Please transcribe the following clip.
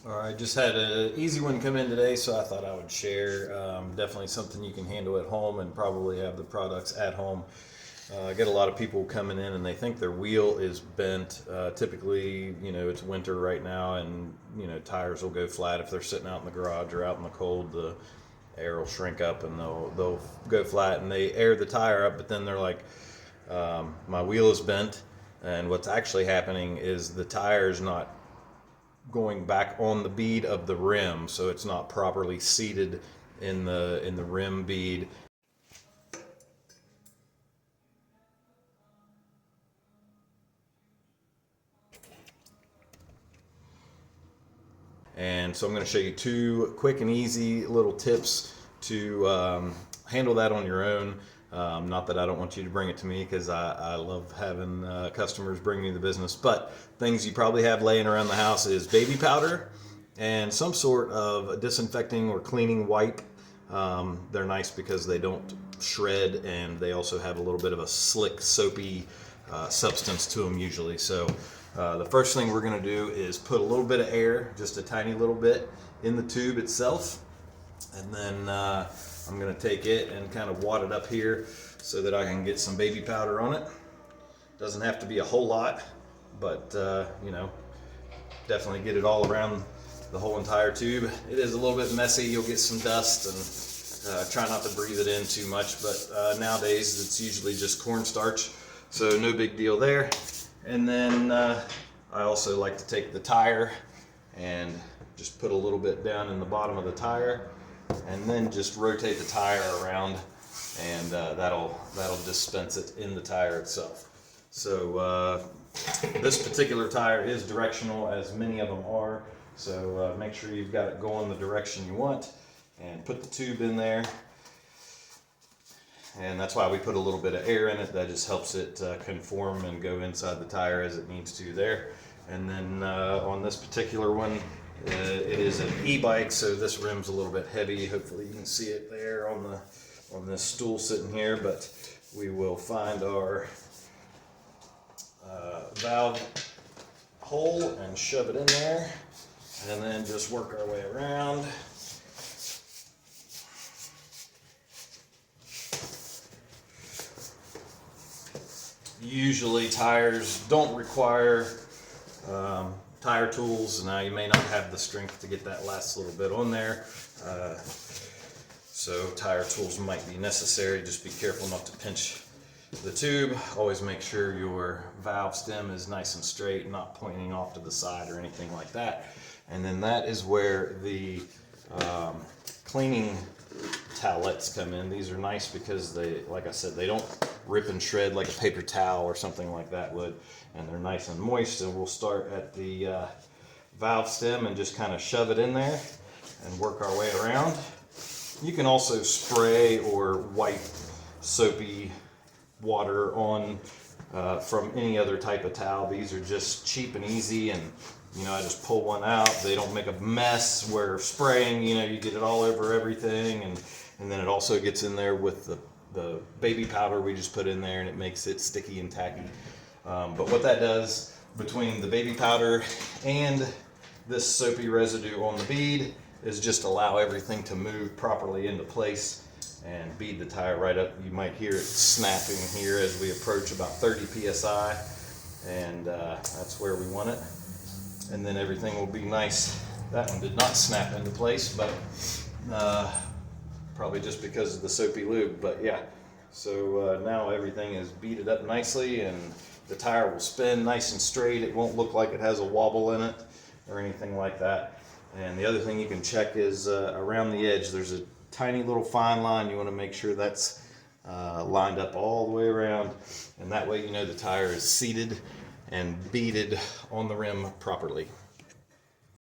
All right, just had an easy one come in today, so I thought I would share. Definitely something you can handle at home and probably have the products at home. I get a lot of people coming in and they think their wheel is bent. Typically, it's winter right now, and tires will go flat if they're sitting out in the garage or out in the cold. The air will shrink up and they'll go flat, and they air the tire up, but then they're like, my wheel is bent, and what's actually happening is the tire is not going back on the bead of the rim, so it's not properly seated in the rim bead. And so I'm going to show you two quick and easy little tips to handle that on your own. Not that I don't want you to bring it to me, because I love having customers bring me the business, but things you probably have laying around the house is baby powder and some sort of disinfecting or cleaning wipe. They're nice because they don't shred, and they also have a little bit of a slick, soapy substance to them usually. So the first thing we're going to do is put a little bit of air, just a tiny little bit, in the tube itself, and then I'm going to take it and kind of wad it up here so that I can get some baby powder on it. Doesn't have to be a whole lot, but definitely get it all around the whole entire tube. It is a little bit messy. You'll get some dust, and try not to breathe it in too much, but nowadays it's usually just cornstarch, so no big deal there. And then I also like to take the tire and just put a little bit down in the bottom of the tire, and then just rotate the tire around, and that'll dispense it in the tire itself. So this particular tire is directional, as many of them are, so make sure you've got it going the direction you want, and put the tube in there. And that's why we put a little bit of air in it. That just helps it conform and go inside the tire as it needs to there. And then on this particular one, it is an e-bike, so this rim's a little bit heavy. Hopefully you can see it there on this stool sitting here, but we will find our valve hole and shove it in there, and then just work our way around. Usually tires don't require tire tools. Now you may not have the strength to get that last little bit on there, so tire tools might be necessary. Just be careful not to pinch the tube. Always make sure your valve stem is nice and straight, not pointing off to the side or anything like that. And then that is where the cleaning towelettes come in. These are nice because they, like I said, they don't rip and shred like a paper towel or something like that would, and they're nice and moist. And we'll start at the valve stem and just kind of shove it in there and work our way around. You can also spray or wipe soapy water on from any other type of towel. These are just cheap and easy, and I just pull one out. They don't make a mess where spraying, you get it all over everything, and then it also gets in there with the baby powder we just put in there, and it makes it sticky and tacky. But what that does, between the baby powder and this soapy residue on the bead, is just allow everything to move properly into place and bead the tire right up. You might hear it snapping here as we approach about 30 psi, and that's where we want it. And then everything will be nice. That one did not snap into place, but probably just because of the soapy lube. But yeah, so now everything is beaded up nicely, and the tire will spin nice and straight. It won't look like it has a wobble in it or anything like that. And the other thing you can check is around the edge, there's a tiny little fine line. You want to make sure that's lined up all the way around, and that way the tire is seated and beaded on the rim properly.